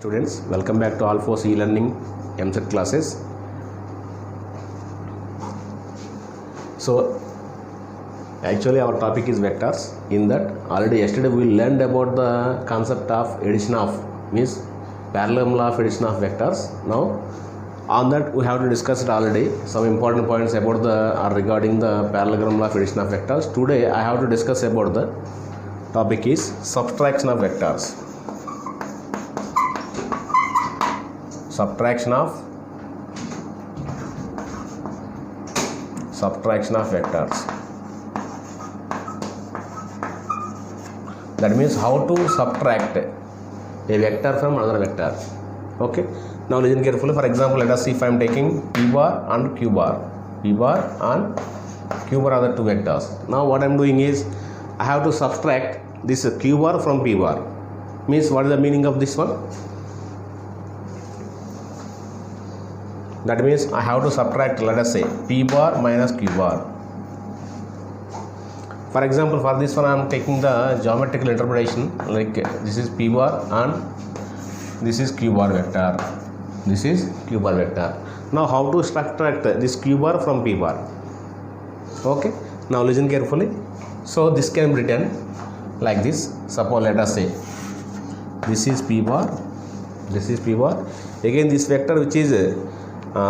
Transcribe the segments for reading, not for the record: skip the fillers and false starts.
Students, welcome back to Alphos e-learning MSET classes. So actually our topic is vectors. In that already yesterday we learned about the concept of addition of, means parallelogram law of addition of vectors. Now on that we have to discuss it already, some important points about the regarding the parallelogram law of addition of vectors. Today I have to discuss about the topic is subtraction of vectors. Subtraction of vectors. That means how to subtract a vector from another vector. Okay. Now listen carefully. For example, let us see if I am taking p bar and q bar. P bar and q bar are the two vectors. Now what I am doing is I have to subtract this q bar from p bar. Means what is the meaning of this one? That means I have to subtract, let us say, p bar minus q bar. For example, for this one I am taking the geometrical interpretation, like this is p bar and this is q bar vector. This is q bar vector. Now how to subtract this q bar from p bar? Okay. Now listen carefully. So this can be written like this. Suppose let us say this is p bar. This is p bar. Again this vector which is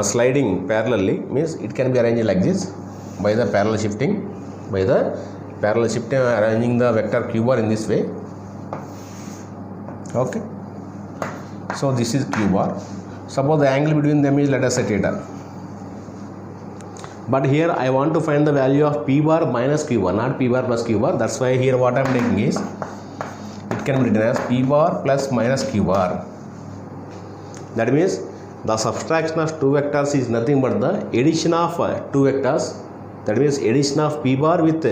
sliding parallelly, means it can be arranged like this by the parallel shifting. Arranging the vector q bar in this way. Okay. So this is q bar. Suppose the angle between them is, let us say, theta. But here I want to find the value of p bar minus q bar, not p bar plus q bar. That's why here what I am taking is, it can be written as p bar plus minus q bar. That means the subtraction of two vectors is nothing but the addition of two vectors. That means addition of p bar with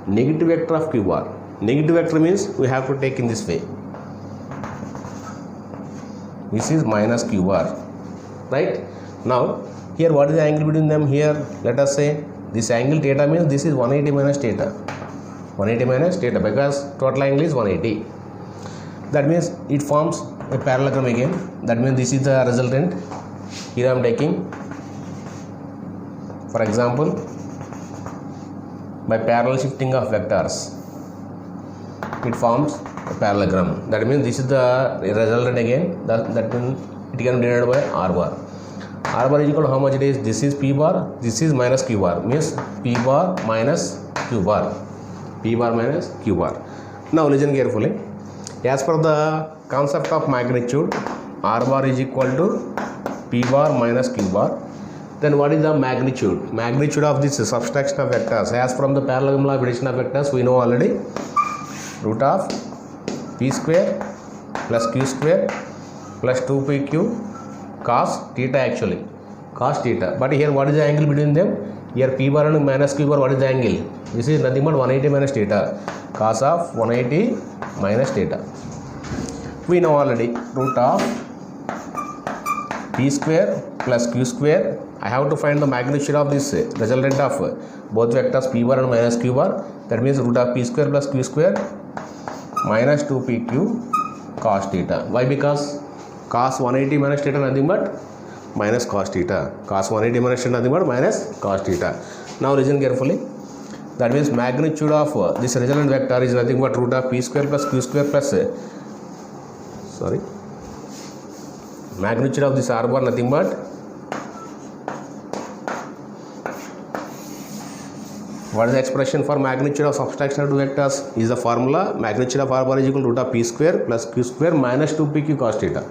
negative vector of q bar. Negative vector means we have to take in this way. This is minus q bar. Right? Now here what is the angle between them? Here let us say this angle theta means this is 180 minus theta. 180 minus theta, because total angle is 180. That means it forms a parallelogram again. That means this is the resultant. Here I am taking, for example, by parallel shifting of vectors, it forms a parallelogram. That means this is the resultant again. That means it can be denoted by r bar. R bar is equal to how much it is? This is p bar. This is minus q bar. Means p bar minus q bar. P bar minus q bar. Now listen carefully. As per the concept of magnitude, r bar is equal to p bar minus q bar. Then what is the magnitude? Magnitude of this subtraction of vectors. As from the parallelogram law of addition of vectors, we know already, root of p square plus q square plus 2pq cos theta, actually cos theta. But here what is the angle between them? Here p bar and minus q bar, what is the angle? This is nothing but 180 minus theta. Cos of 180 minus theta. We know already, root of p square plus q square. I have to find the magnitude of this resultant of both vectors p bar and minus q bar. That means root of p square plus q square minus 2pq cos theta. Why? Because cos 180 minus theta nothing but minus cos theta. Cos 180 minus theta nothing but minus cos theta. Now listen carefully. That means magnitude of this resultant vector is nothing but root of p square plus q square plus magnitude of this r bar nothing but what is the expression for magnitude of subtraction of two vectors? Is the formula magnitude of r bar is equal to root of p square plus q square minus 2pq cos theta.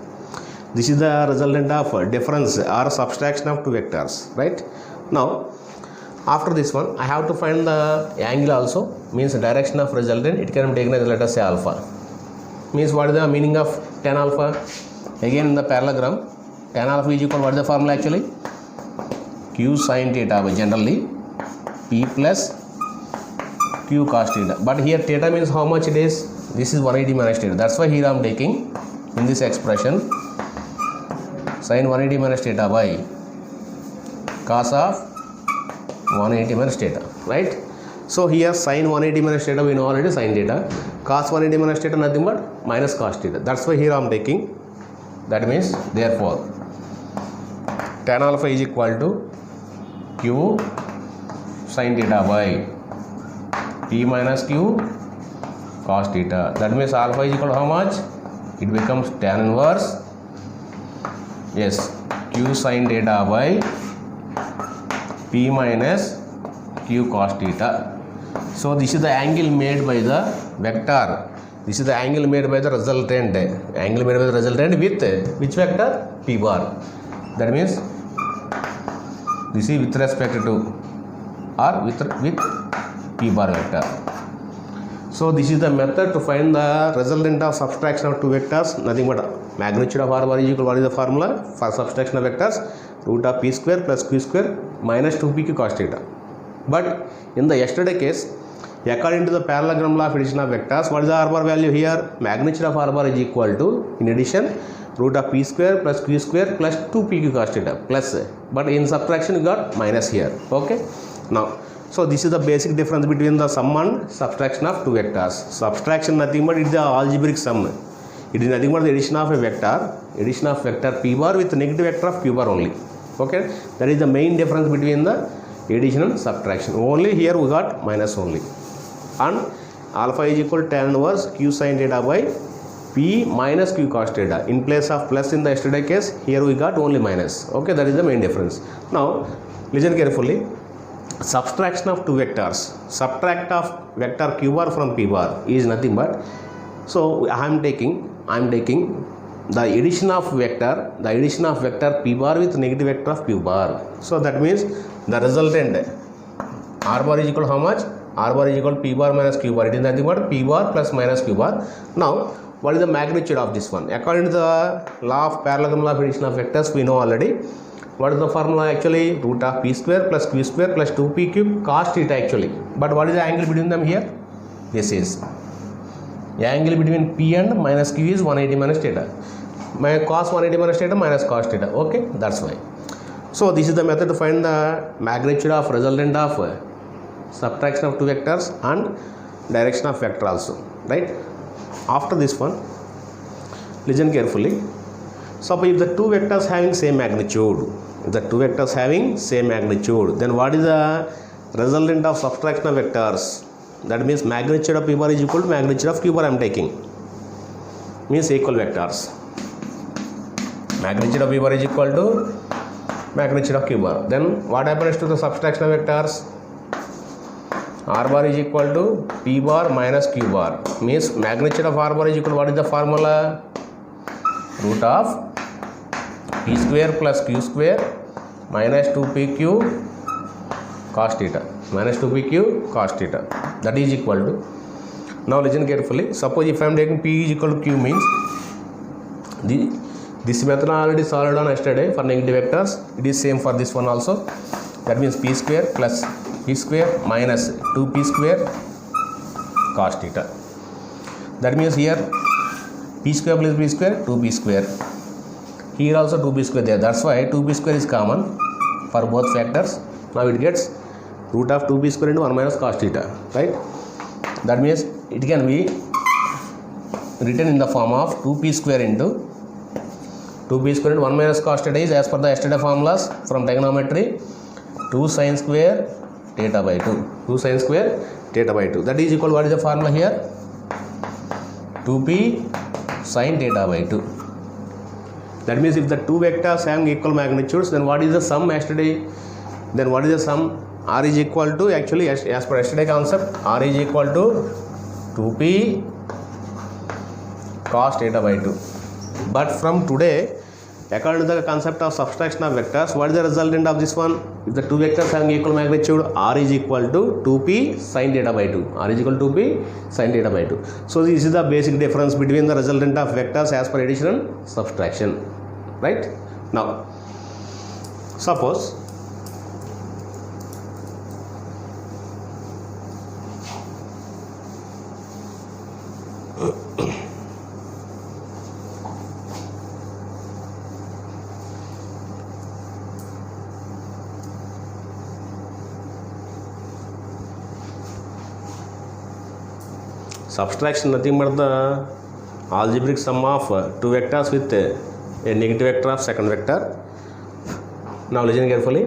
This is the resultant of difference or subtraction of two vectors, right? Now after this one I have to find the angle also, means direction of resultant. It can be taken as, let us say, alpha. Means what is the meaning of tan alpha? Again in the parallelogram, tan alpha is equal, what is the formula actually? Q sin theta, generally p plus q cos theta. But here theta means how much it is? This is 180 minus theta. That's why here I am taking in this expression sin 180 minus theta by cos of 180 minus theta, right? So here sin 180 minus theta, we know already sin theta. Cos 180 minus theta nothing but minus cos theta. That's why here I am taking That means therefore tan alpha is equal to q sin theta by p minus q cos theta. That means alpha is equal to how much? It becomes tan inverse, yes, q sin theta by p minus q cos theta. So this is the angle made by the vector. This is the angle made by the resultant. Angle made by the resultant with which vector? P bar. That means this is with respect to or with P bar vector. So this is the method to find the resultant of subtraction of two vectors. Nothing but magnitude of r bar is equal. What is the formula for subtraction of vectors? Root of p square plus q square minus 2pq cos theta. But in the yesterday case, according to the parallelogram law of addition of vectors, what is the r bar value here? Magnitude of r bar is equal to, in addition, root of p square plus q square plus 2pq cos theta plus. But in subtraction you got minus here. Okay. Now, so this is the basic difference between the sum and subtraction of two vectors. Subtraction nothing but it is the algebraic sum. It is nothing but the addition of a vector p bar with negative vector of q bar only. Okay. That is the main difference between the addition and subtraction. Only here we got minus only. And alpha is equal to tan inverse q sin theta by p minus q cos theta. In place of plus in the yesterday case, here we got only minus. Okay, that is the main difference. Now listen carefully. Subtraction of two vectors, subtract of vector q bar from p bar is nothing but, so I am taking the addition of vector p bar with negative vector of q bar. So that means the resultant r bar is equal to how much? R bar is equal to p bar minus q bar. It is nothing but p bar plus minus q bar. Now what is the magnitude of this one? According to the law of parallelogram law of addition of vectors, we know already. What is the formula actually? Root of p square plus q square plus 2p cube cos theta actually. But what is the angle between them here? This is the angle between p and minus q is 180 minus theta. My cos 180 minus theta minus cos theta. Okay, that's why. So this is the method to find the magnitude of resultant of subtraction of two vectors and direction of vector also. Right? After this one, listen carefully. Suppose if the two vectors having same magnitude, then what is the resultant of subtraction of vectors? That means magnitude of p bar is equal to magnitude of q bar I am taking. Means equal vectors. Magnitude of p bar is equal to magnitude of q bar. Then what happens to the subtraction of vectors? R bar is equal to p bar minus q bar. Means magnitude of r bar is equal to, what is the formula? Root of p square plus q square minus 2pq cos theta. Minus 2pq cos theta. That is equal to. Now listen carefully. Suppose if I am taking p is equal to q, means this method I already solved on yesterday for negative vectors. It is same for this one also. That means p square plus p square minus 2p square cos theta. That means here p square plus p square 2p square. Here also 2p square there. That's why 2p square is common for both factors. Now it gets root of 2p square into 1 minus cos theta. Right? That means it can be written in the form of 2p square into 1 minus cos theta is, as per the yesterday formulas from trigonometry, 2 sin square theta by 2. 2 sin square theta by 2. That is equal to, what is the formula here? 2p sin theta by 2. That means if the two vectors have equal magnitudes, then what is the sum yesterday? Then what is the sum? R is equal to, actually as per yesterday concept, R is equal to 2p cos theta by 2. But from today, according to the concept of subtraction of vectors, what is the resultant of this one? If the two vectors have equal magnitude, R is equal to 2p sin theta by 2. R is equal to 2p sin theta by 2. So this is the basic difference between the resultant of vectors as per addition and subtraction. Right? Now, suppose subtraction nothing but the algebraic sum of two vectors with a negative vector of second vector. Now listen carefully.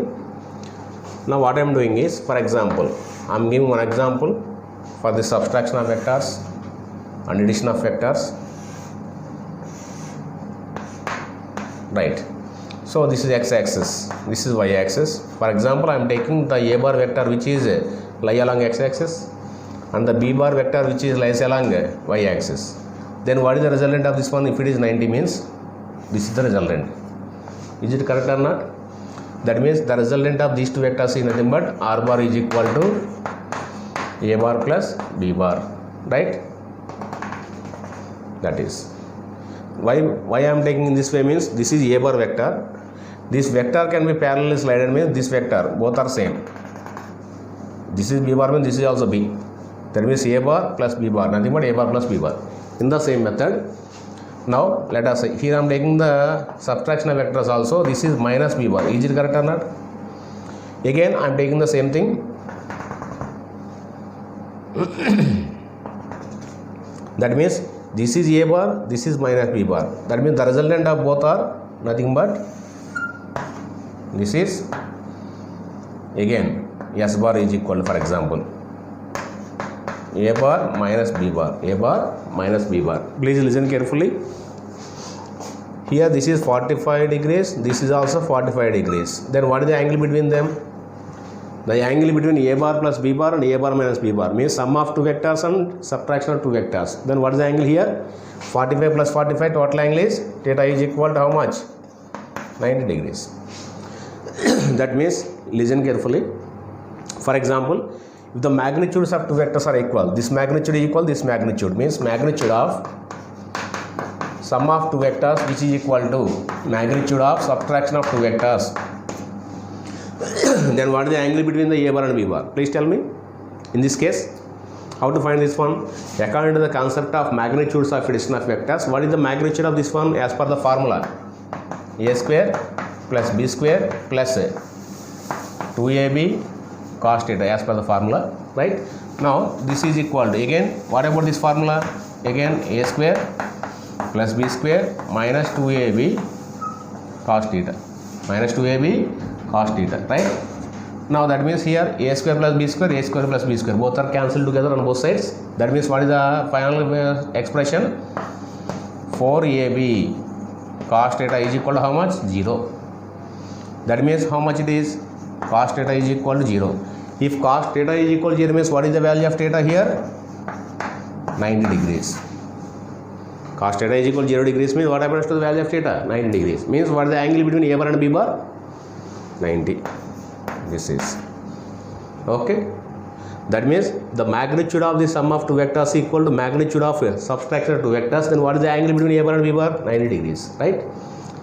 Now what I am doing is, for example, I am giving one example for the subtraction of vectors and addition of vectors. Right. So this is x-axis, this is y-axis. For example, I am taking the a bar vector which is lie along x-axis and the b bar vector which is lies along y-axis. Then what is the resultant of this one? If it is 90 means this is the resultant. Is it correct or not? That means the resultant of these two vectors is nothing but r bar is equal to a bar plus b bar, right? That is why I am taking in this way means this is a bar vector. This vector can be parallelly slided means this vector both are same. This is b bar means this is also b. That means a bar plus b bar, nothing but a bar plus b bar. In the same method, now let us say here I am taking the subtraction of vectors also. This is minus b bar. Is it correct or not? Again I am taking the same thing. That means this is a bar, this is minus b bar. That means the resultant of both are nothing but this is again s bar is equal to, for example, a bar minus b bar, a bar minus b bar. Please listen carefully. Here this is 45 degrees, this is also 45 degrees. Then what is the angle between them? The angle between a bar plus b bar and a bar minus b bar means sum of two vectors and subtraction of two vectors. Then what is the angle here? 45 plus 45, total angle is theta is equal to how much? 90 degrees. That means, listen carefully. For example, if the magnitudes of two vectors are equal, this magnitude is equal, this magnitude means magnitude of sum of two vectors which is equal to magnitude of subtraction of two vectors. Then what is the angle between the a bar and b bar? Please tell me. In this case, how to find this one? According to the concept of magnitudes of addition of vectors, what is the magnitude of this one as per the formula? A square plus b square plus 2ab cos theta as per the formula, right? Now this is equal to, again, what about this formula? Again, a square plus b square minus 2ab cos theta, minus 2ab cos theta, right? Now that means here a square plus b square, a square plus b square, both are cancelled together on both sides. That means what is the final expression? 4ab cos theta is equal to how much? 0. That means how much it is? Cos theta is equal to 0. If cos theta is equal to 0 means what is the value of theta here? 90 degrees. Cos theta is equal to 0 degrees means what happens to the value of theta? 90 degrees. Means what is the angle between a bar and b bar? 90. This is okay. That means the magnitude of the sum of two vectors is equal to magnitude of subtraction of two vectors. Then what is the angle between a bar and b bar? 90 degrees, right?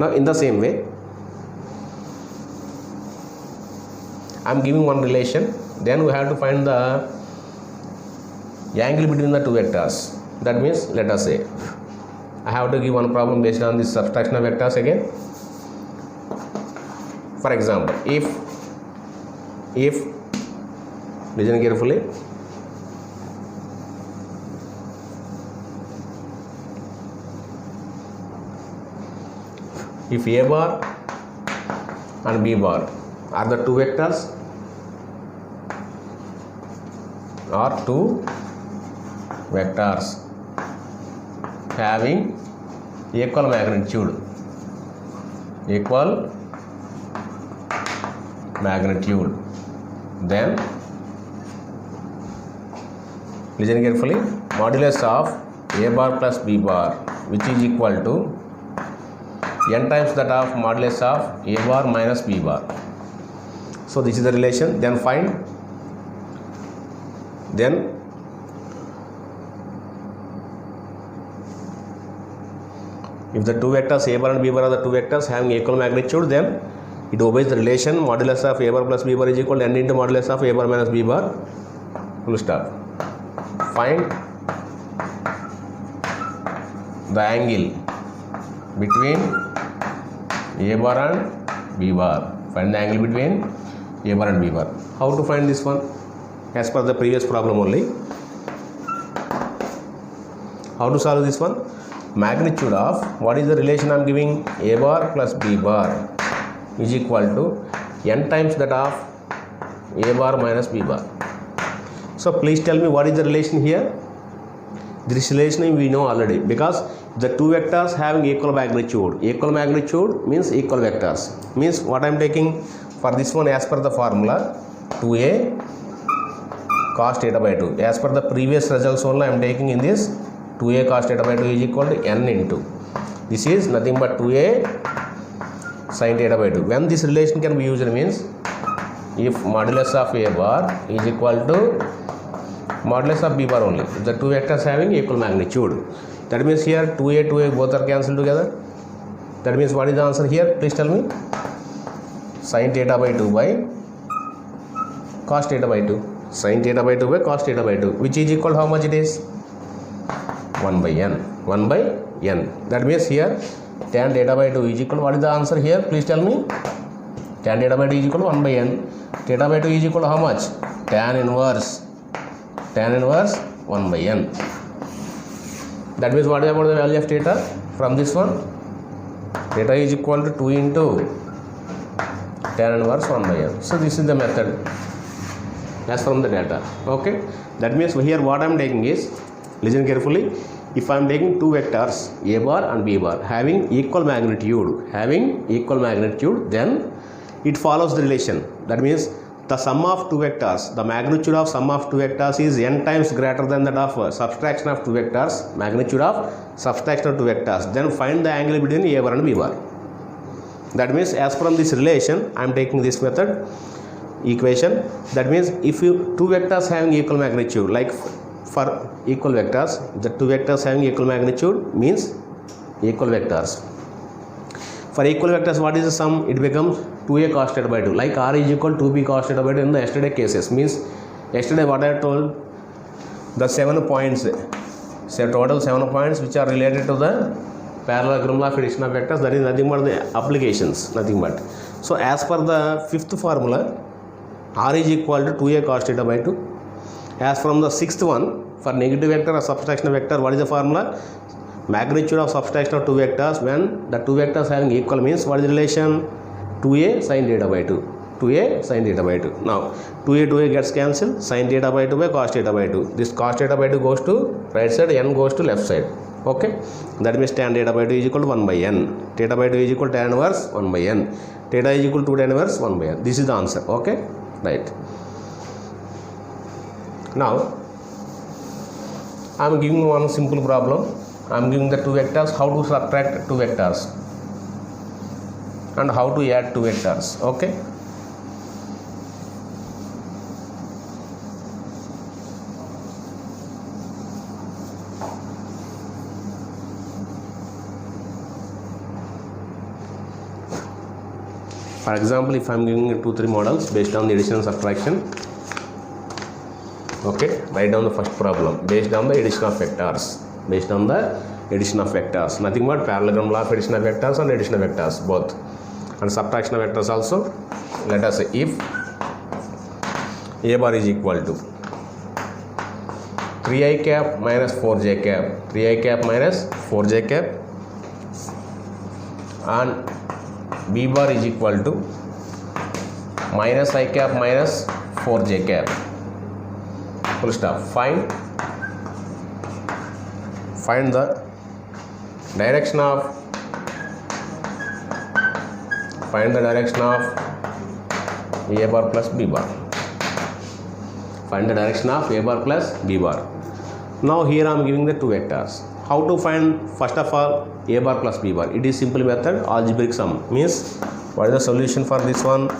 Now in the same way, I am giving one relation. Then we have to find the angle between the two vectors. That means, let us say I have to give one problem based on this subtraction of vectors again. For example, if listen carefully, if a bar and b bar are the two vectors having equal magnitude, then listen carefully, modulus of a bar plus b bar which is equal to n times that of modulus of a bar minus b bar. So this is the relation. Then find, then if the two vectors a bar and b bar are the two vectors having equal magnitude, then it obeys the relation modulus of a bar plus b bar is equal to n into modulus of a bar minus b bar, full stop. Find the angle between a bar and b bar. Find the angle between a bar and b bar. How to find this one? As per the previous problem only. How to solve this one? magnitude of, what is the relation I am giving, a bar plus b bar is equal to n times that of a bar minus b bar. So please tell me what is the relation here. This relation we know already, because the two vectors having equal magnitude. Equal magnitude means equal vectors. Means what I am taking for this one, as per the formula 2a cos theta by 2. As per the previous results only I am taking in this 2a cos theta by 2 is equal to n into. This is nothing but 2a sin theta by 2. When this relation can be used means if modulus of a bar is equal to modulus of b bar only. If the two vectors having equal magnitude. That means here 2a both are cancelled together. That means what is the answer here? Please tell me. Sin theta by 2 by cos theta by 2. Sin theta by 2 by cos theta by 2, which is equal to how much it is? 1 by n. 1 by n. That means here tan theta by 2 is equal to, what is the answer here? Please tell me. Tan theta by 2 is equal to 1 by n. Theta by 2 is equal to how much? Tan inverse 1 by n. That means what is about the value of theta from this one? Theta is equal to 2 into tan inverse 1 by n. So this is the method as from the data. Okay, that means here what I am taking is, listen carefully, if I am taking two vectors a bar and b bar having equal magnitude, then it follows the relation. That means the sum of two vectors, the magnitude of sum of two vectors is n times greater than that of subtraction of two vectors, magnitude of subtraction of two vectors. Then find the angle between a bar and b bar. That means as from this relation I am taking this method equation. That means if you two vectors having equal magnitude, like for equal vectors, the two vectors having equal magnitude means equal vectors. For equal vectors, what is the sum? It becomes 2a cos theta by 2. Like r is equal to 2b cos theta by 2 in the yesterday cases. Means yesterday what I told, the 7 points, total 7 points which are related to the parallelogram of addition of vectors, that is nothing but the applications, nothing but. So as per the fifth formula, r is equal to 2a cos theta by 2. As from the sixth one, for negative vector or subtraction of vector, what is the formula? Magnitude of subtraction of two vectors when the two vectors having equal means what is the relation? 2a sin theta by 2. 2a sin theta by 2. Now 2a gets cancelled, sin theta by 2 by cos theta by 2. This cos theta by 2 goes to right side, n goes to left side. Okay, that means tan theta by 2 is equal to 1 by n. Theta by 2 is equal to tan inverse 1 by n. Theta is equal to tan inverse 1 by n. This is the answer. Okay, right. Now I am giving one simple problem. I am giving the two vectors, how to subtract two vectors and how to add two vectors. Okay, for example, if I am giving 2-3 models based on the addition and subtraction. Okay, write down the first problem based on the addition of vectors. Nothing but parallelogram law of addition of vectors and addition of vectors both, and subtraction of vectors also. Let us say if a bar is equal to 3i cap minus 4j cap, 3i cap minus 4j cap, and b bar is equal to minus I cap minus 4j cap. Full stop. Find the direction of a bar plus b bar. Find the direction of a bar plus b bar. Now here I am giving the two vectors. How to find first of all a bar plus b bar? It is simple method, algebraic sum. Means what is the solution for this one?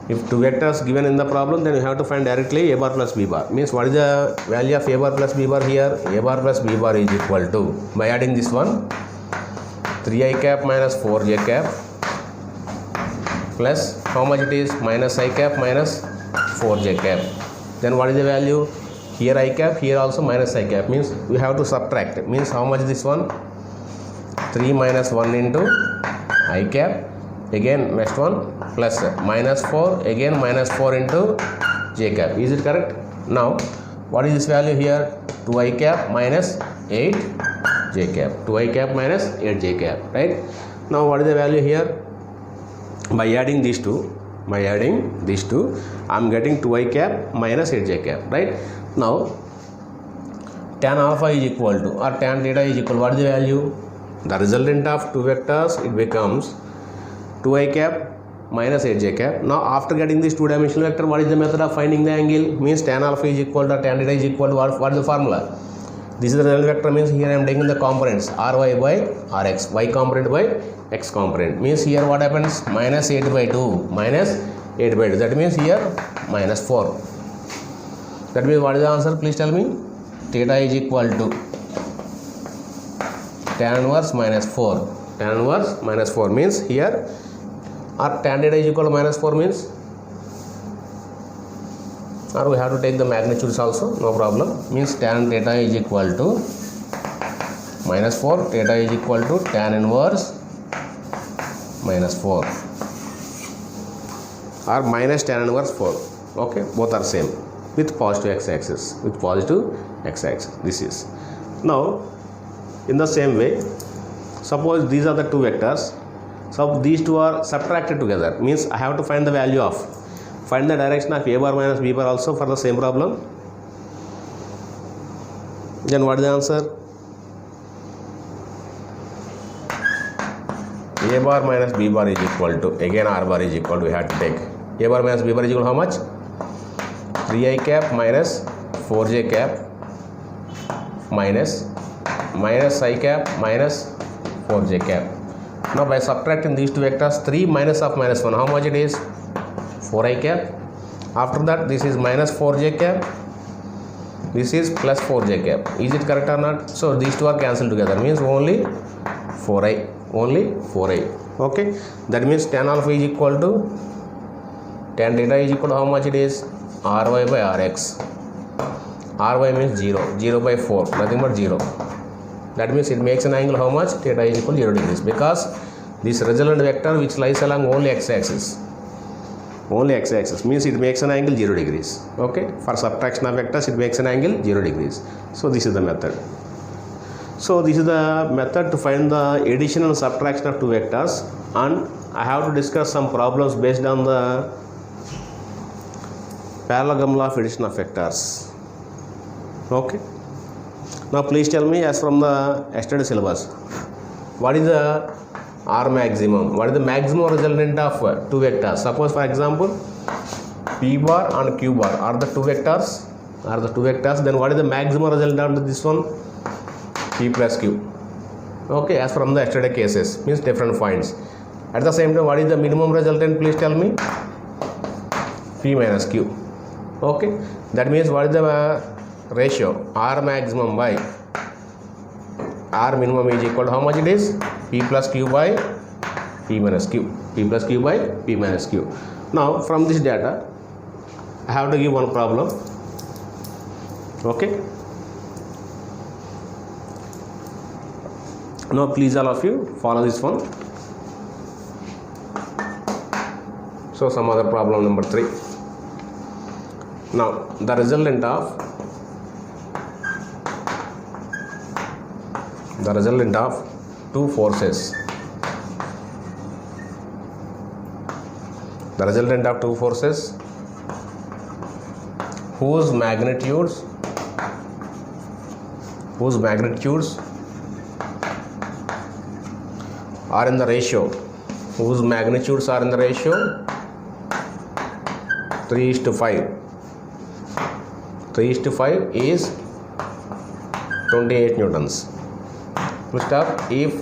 If two vectors given in the problem, then you have to find directly a bar plus b bar. Means what is the value of a bar plus b bar here? A bar plus b bar is equal to, by adding this one, 3i cap minus 4j cap plus how much it is? Minus I cap minus 4j cap. Then what is the value? Here I cap, here also minus I cap. Means we have to subtract. Means how much this one? 3 minus 1 into I cap. Again next one plus minus 4, again minus 4 into j cap. Is it correct? Now what is this value here? 2i cap minus 8 j cap, 2i cap minus 8j cap, right? Now what is the value here? By adding these two, I'm getting 2i cap minus 8j cap, right? Now tan alpha is equal to, or tan theta is equal, what is the value? The resultant of two vectors, it becomes 2i cap minus 8j cap. Now after getting this two dimensional vector, what is the method of finding the angle? Means tan alpha is equal to tan theta is equal to what is the formula? This is the resultant vector, means here I am taking the components ry by rx, y component by x component. Means here what happens? Minus 8 by 2, that means here minus 4. That means what is the answer? Please tell me. Theta is equal to tan inverse minus 4. Tan inverse minus 4 means here, or tan theta is equal to minus 4 means, or we have to take the magnitudes also, no problem. Means tan theta is equal to minus 4, theta is equal to tan inverse minus 4, or minus tan inverse 4. Okay, both are same with positive x-axis, this is. Now in the same way, suppose these are the two vectors, so these two are subtracted together, means I have to find the value of, find the direction of a bar minus b bar also for the same problem. Then what is the answer? A bar minus b bar is equal to, again r bar is equal to, we have to take a bar minus b bar is equal to how much? 3i cap minus 4j cap minus I cap minus 4j cap. Now by subtracting these two vectors, 3 minus of minus 1, how much it is? 4i cap. After that, this is minus 4j cap, this is plus 4j cap. Is it correct or not? So these two are cancelled together, means only 4i. Okay, that means tan alpha is equal to, tan theta is equal to how much it is? ry by rx. Ry means 0 by 4, nothing but 0. That means it makes an angle how much? Theta is equal to 0 degrees, because this resultant vector which lies along only x-axis, means it makes an angle 0 degrees. Okay, for subtraction of vectors it makes an angle 0 degrees. So this is the method. So this is the method to find the addition and subtraction of two vectors, and I have to discuss some problems based on the parallelogram law of addition of vectors. Okay, now please tell me, as from the yesterday syllabus, what is the R maximum? What is the maximum resultant of two vectors? Suppose for example p bar and q bar are the two vectors, then what is the maximum resultant of this one? P plus q. Okay, as from the yesterday cases, means different points. At the same time, what is the minimum resultant? Please tell me. P minus q. Okay, that means what is the ratio? R maximum by R minimum is equal to how much it is? P plus q by P minus q. Now from this data, I have to give one problem. Okay, now please all of you follow this one. So some other problem number 3. Now the resultant of two forces, whose magnitudes are in the ratio, 3:5. 3:5 is 28 newtons. If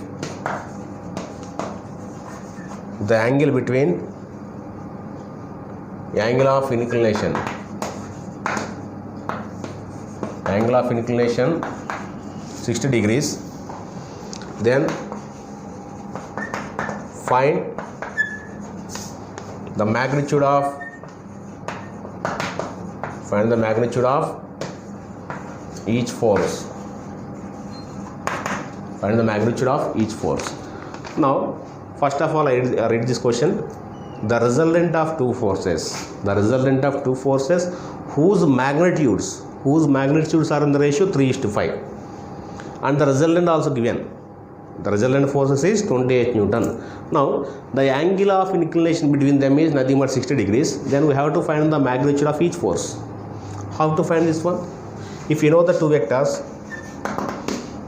the angle between angle of inclination 60 degrees, then find the magnitude of each force. Now first of all, I read this question. The resultant of two forces whose magnitudes are in the ratio 3:5, and the resultant also given. The resultant forces is 28 Newton. Now the angle of inclination between them is nothing but 60 degrees. Then we have to find the magnitude of each force. How to find this one? If you know the two vectors,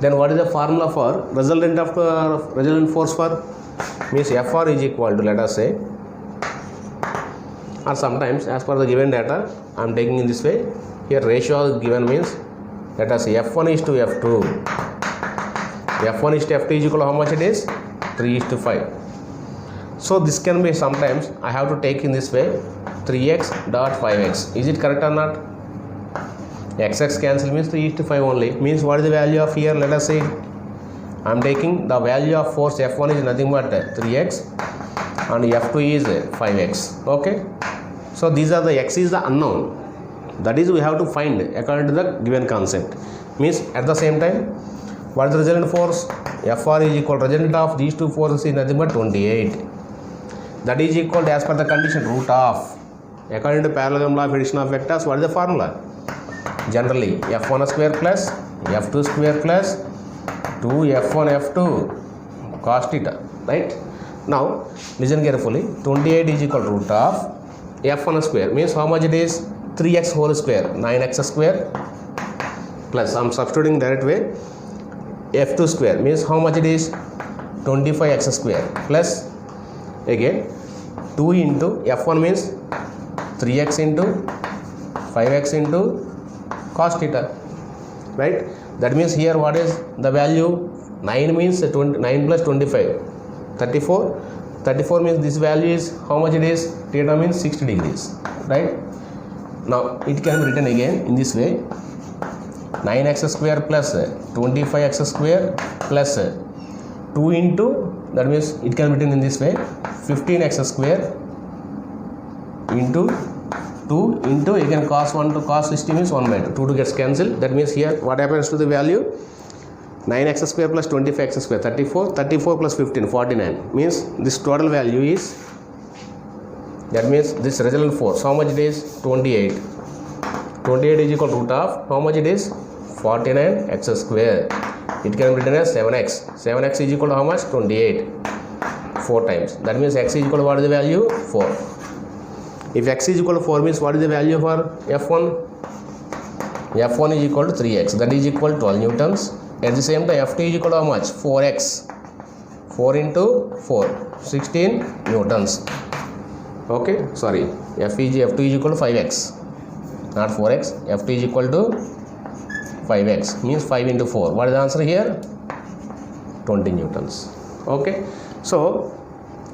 then what is the formula for resultant of resultant force for? Means Fr is equal to, let us say, or sometimes as per the given data I am taking in this way. Here ratio given means, let us say F1 is to F2. F1 is to F2 is equal to how much it is? 3:5. So this can be, sometimes I have to take in this way, 3x dot 5x. Is it correct or not? X cancel means 3:5 only. Means what is the value of here? Let us say I am taking the value of force F1 is nothing but 3x and F2 is 5x. Okay. So these are the x is the unknown. That is we have to find according to the given concept. Means at the same time, what is the resultant force? Fr is equal to resultant of these two forces is nothing but 28. That is equal to, as per the condition, root of. According to parallelogram law of addition of vectors, what is the formula? Generally F1 square plus F2 square plus 2F1 F2 cos theta, right? Now listen carefully. 28 is equal to root of F1 square means how much it is? 3x whole square, 9x square, plus I am substituting direct way, F2 square means how much it is? 25x square, plus again 2 into F1 means 3x into 5x into cos theta, right? That means here what is the value? 9 means 9 plus 25, 34. 34 means this value is how much it is? Theta means 60 degrees, right? Now it can be written again in this way, 9x square plus 25x square plus 2 into, that means it can be written in this way, 15x square into 2 into, again cos 1 to cos 60 means 1 by 2. 2 gets cancelled. That means here what happens to the value? 9x square plus 25x square, 34. 34 plus 15, 49. Means this total value is, that means this resultant force, how much it is? 28. 28 is equal to root of, how much it is? 49x square. It can be written as 7x. 7x is equal to how much? 28. 4 times. That means x is equal to what is the value? 4. If x is equal to 4 means what is the value for F1? F1 is equal to 3x. That is equal to 12 newtons. At the same time F2 is equal to how much? 4x. 4 into 4, 16 newtons. Okay, sorry. F2 is equal to 5x, not 4x. F2 is equal to 5x means 5 into 4. What is the answer here? 20 newtons. Okay. So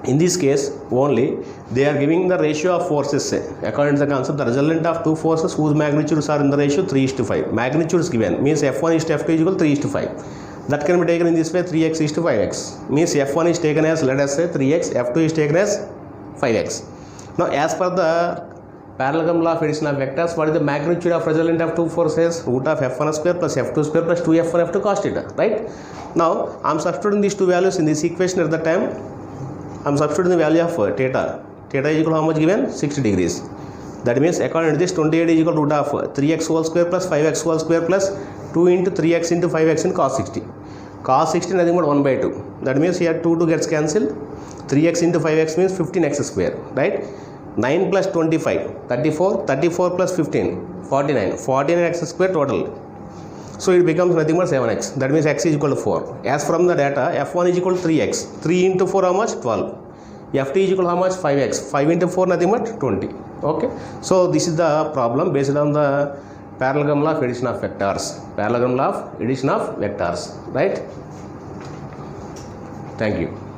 in this case only they are giving the ratio of forces according to the concept, the resultant of two forces whose magnitudes are in the ratio 3:5. Magnitude is given means F1 is to F2 is equal to 3:5. That can be taken in this way, 3x is to 5x. Means F1 is taken as, let us say, 3x, F2 is taken as 5x. Now as per the parallelogram law of addition of vectors, what is the magnitude of resultant of two forces? Root of F1 square plus F2 square plus 2F1 F2 cos theta, right? Now I am substituting these two values in this equation. At the time I am substituting the value of theta. Theta is equal to how much given? 60 degrees. That means according to this, 28 is equal to root of 3x whole square plus 5x whole square plus 2 into 3x into 5x in cos 60. Cos 60 nothing but 1 by 2. That means here 2 gets cancelled. 3x into 5x means 15x square, right? 9 plus 25, 34. 34 plus 15, 49. 49x square total. So it becomes nothing but 7x. That means x is equal to 4. As from the data, F1 is equal to 3x. 3 into 4 how much? 12. F2 is equal to how much? 5x. 5 into 4 nothing but 20. Okay. So this is the problem based on the parallelogram law of addition of vectors. Parallelogram law of addition of vectors. Right? Thank you.